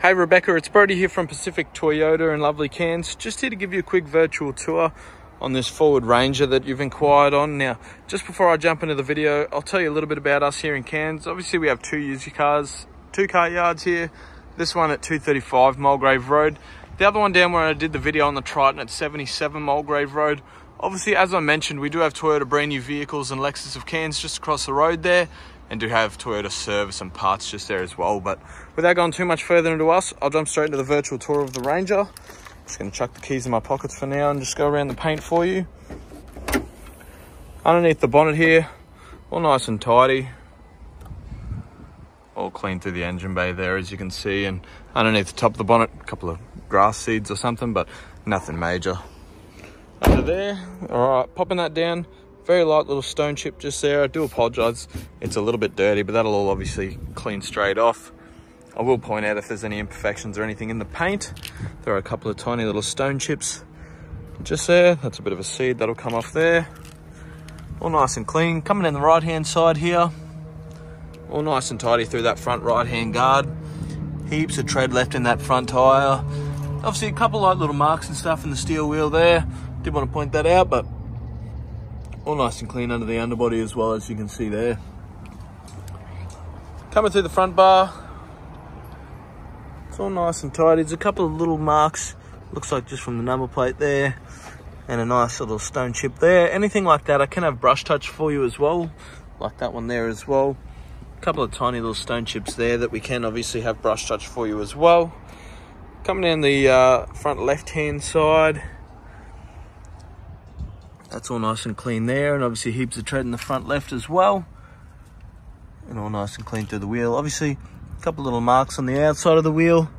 Hey Rebecca, it's Brody here from Pacific Toyota in lovely Cairns. Just here to give you a quick virtual tour on this Ford Ranger that you've inquired on. Now, just before I jump into the video, I'll tell you a little bit about us here in Cairns. Obviously, we have two car yards here. This one at 235 Mulgrave Road. The other one down where I did the video on the Triton at 77 Mulgrave Road. Obviously, as I mentioned, we do have Toyota brand new vehicles and Lexus of Cairns just across the road there, and do have Toyota service and parts just there as well. But without going too much further into us, I'll jump straight into the virtual tour of the Ranger. Just gonna chuck the keys in my pockets for now and just go around the paint for you. Underneath the bonnet here, all nice and tidy. All clean through the engine bay there, as you can see. And underneath the top of the bonnet, a couple of grass seeds or something, but nothing major. Under there, all right, popping that down. Very light little stone chip just there. I do apologise, it's a little bit dirty, but that'll all obviously clean straight off. I will point out if there's any imperfections or anything in the paint. There are a couple of tiny little stone chips just there. That's a bit of a seed that'll come off there. All nice and clean. Coming in the right hand side here, all nice and tidy through that front right hand guard. Heaps of tread left in that front tyre. Obviously a couple of light little marks and stuff in the steel wheel there. Did want to point that out, but all nice and clean under the underbody as well, as you can see there. Coming through the front bar, it's all nice and tidy. There's a couple of little marks, looks like just from the number plate there, and a nice little stone chip there. Anything like that, I can have brush touch for you as well, like that one there as well. A couple of tiny little stone chips there that we can obviously have brush touch for you as well. Coming down the front left hand side, that's all nice and clean there, and obviously heaps of tread in the front left as well. And all nice and clean through the wheel. Obviously, a couple little marks on the outside of the wheel.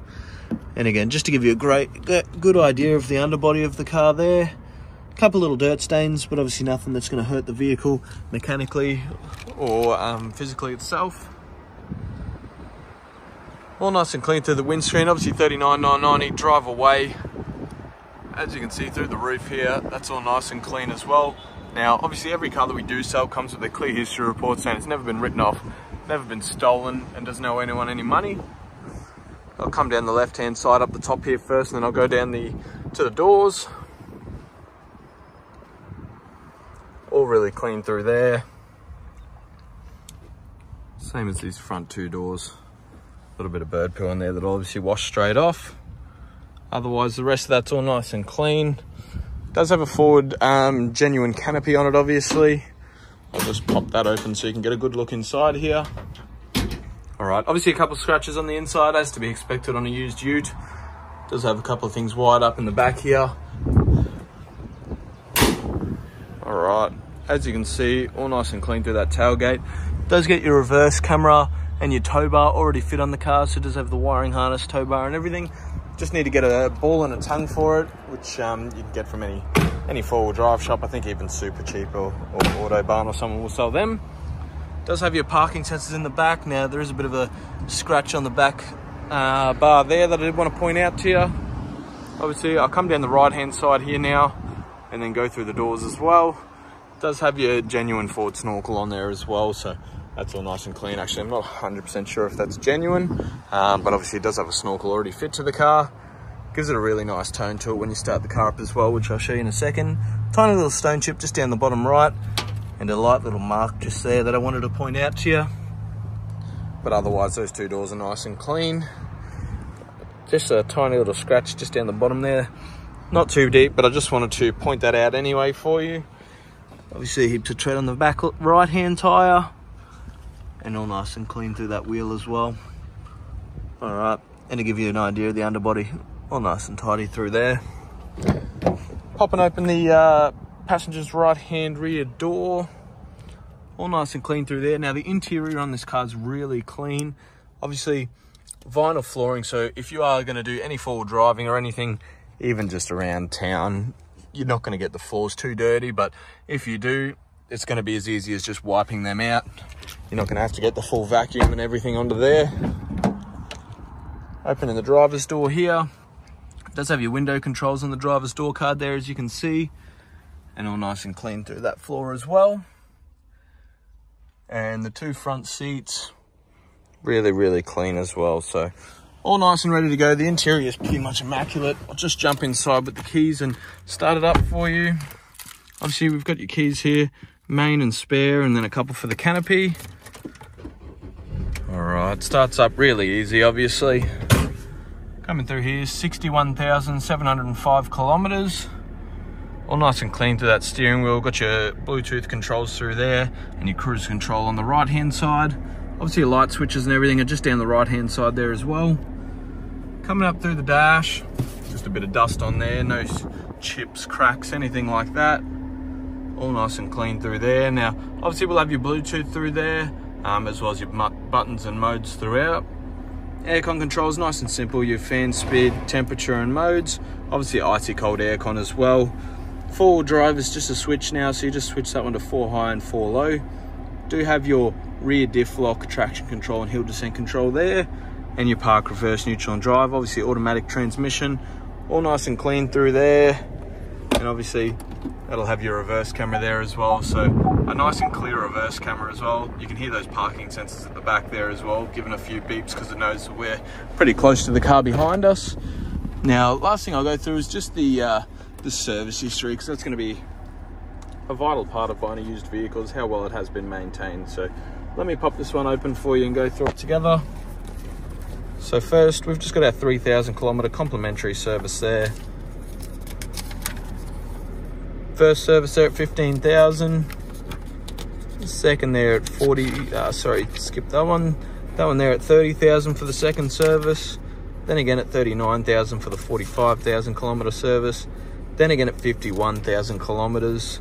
And again, just to give you a good idea of the underbody of the car there. A couple little dirt stains, but obviously nothing that's going to hurt the vehicle mechanically or physically itself. All nice and clean through the windscreen. Obviously 39,990 drive away. As you can see through the roof here, that's all nice and clean as well. Now, obviously every car that we do sell comes with a clear history report saying it's never been written off, never been stolen, and doesn't owe anyone any money. I'll come down the left-hand side up the top here first, and then I'll go down to the doors. All really clean through there. Same as these front two doors. A little bit of bird poo in there that'll obviously wash straight off. Otherwise, the rest of that's all nice and clean. It does have a Ford genuine canopy on it, obviously. I'll just pop that open so you can get a good look inside here. All right, obviously a couple of scratches on the inside, as to be expected on a used ute. It does have a couple of things wired up in the back here. All right, as you can see, all nice and clean through that tailgate. It does get your reverse camera and your tow bar already fit on the car, so it does have the wiring harness, tow bar and everything. Just need to get a ball and a tongue for it, which you can get from any four-wheel drive shop. I think even Super Cheap or Autobarn or someone will sell them. It does have your parking sensors in the back. Now, there is a bit of a scratch on the back bar there that I did want to point out to you. Obviously, I'll come down the right-hand side here now and then go through the doors as well. It does have your genuine Ford snorkel on there as well, so that's all nice and clean. Actually, I'm not 100% sure if that's genuine, but obviously it does have a snorkel already fit to the car. Gives it a really nice tone to it when you start the car up as well, which I'll show you in a second. Tiny little stone chip just down the bottom right, and a light little mark just there that I wanted to point out to you. But otherwise, those two doors are nice and clean. Just a tiny little scratch just down the bottom there. Not too deep, but I just wanted to point that out anyway for you. Obviously, heaps of tread on the back right-hand tyre. And all nice and clean through that wheel as well. All right, and to give you an idea of the underbody, all nice and tidy through there. Popping open the passenger's right-hand rear door. All nice and clean through there. Now, the interior on this car is really clean. Obviously, vinyl flooring, so if you are going to do any forward driving or anything, even just around town, you're not going to get the floors too dirty, but if you do, it's going to be as easy as just wiping them out. You're not going to have to get the full vacuum and everything onto there. Opening the driver's door here. It does have your window controls on the driver's door card there, as you can see. And all nice and clean through that floor as well. And the two front seats, really, really clean as well. So all nice and ready to go. The interior is pretty much immaculate. I'll just jump inside with the keys and start it up for you. Obviously, we've got your keys here, main and spare, and then a couple for the canopy. All right, starts up really easy, obviously. Coming through here, 61,705 kilometers. All nice and clean through that steering wheel. Got your Bluetooth controls through there and your cruise control on the right-hand side. Obviously, your light switches and everything are just down the right-hand side there as well. Coming up through the dash, just a bit of dust on there, no chips, cracks, anything like that. All nice and clean through there. Now, obviously, we'll have your Bluetooth through there, as well as your buttons and modes throughout. Aircon controls, nice and simple. Your fan speed, temperature and modes. Obviously, icy cold aircon as well. Four-wheel drive is just a switch now, so you just switch that one to 4 high and 4 low. Do have your rear diff lock, traction control and hill descent control there, and your park, reverse, neutral and drive. Obviously automatic transmission, all nice and clean through there. And obviously that'll have your reverse camera there as well, so a nice and clear reverse camera as well. You can hear those parking sensors at the back there as well, giving a few beeps because it knows that we're pretty close to the car behind us. Now, last thing I'll go through is just the service history, because that's going to be a vital part of buying a used vehicle, is how well it has been maintained. So let me pop this one open for you and go through it together. So first, we've just got our 3,000 kilometer complimentary service there. First service there at 15,000. Second there at 40, sorry, skip that one. That one there at 30,000 for the second service. Then again at 39,000 for the 45,000 kilometer service. Then again at 51,000 kilometers.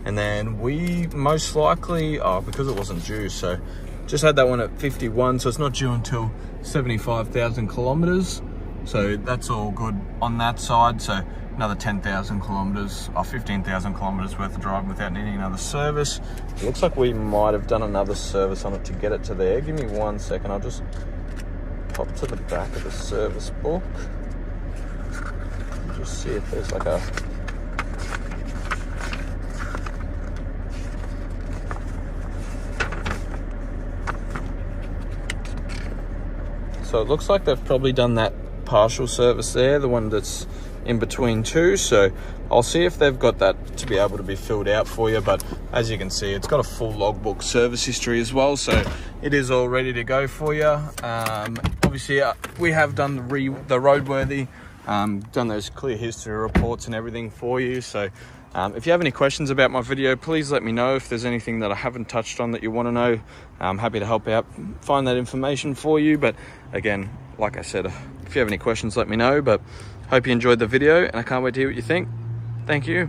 And then we most likely, because it wasn't due, so just had that one at 51, so it's not due until 75,000 kilometers. So that's all good on that side. So another 10,000 kilometers, or 15,000 kilometers worth of driving without needing another service. It looks like we might have done another service on it to get it to there. Give me 1 second, I'll just pop to the back of the service book. Just see if there's like a... So it looks like they've probably done that partial service there, the one that's in between two. So I'll see if they've got that to be able to be filled out for you. But as you can see, it's got a full logbook service history as well, so it is all ready to go for you. Obviously, we have done the roadworthy, done those clear history reports and everything for you. So if you have any questions about my video, please let me know. If there's anything that I haven't touched on that you want to know, I'm happy to help out, find that information for you. But again, like I said, if you have any questions, let me know. But hope you enjoyed the video, and I can't wait to hear what you think. Thank you.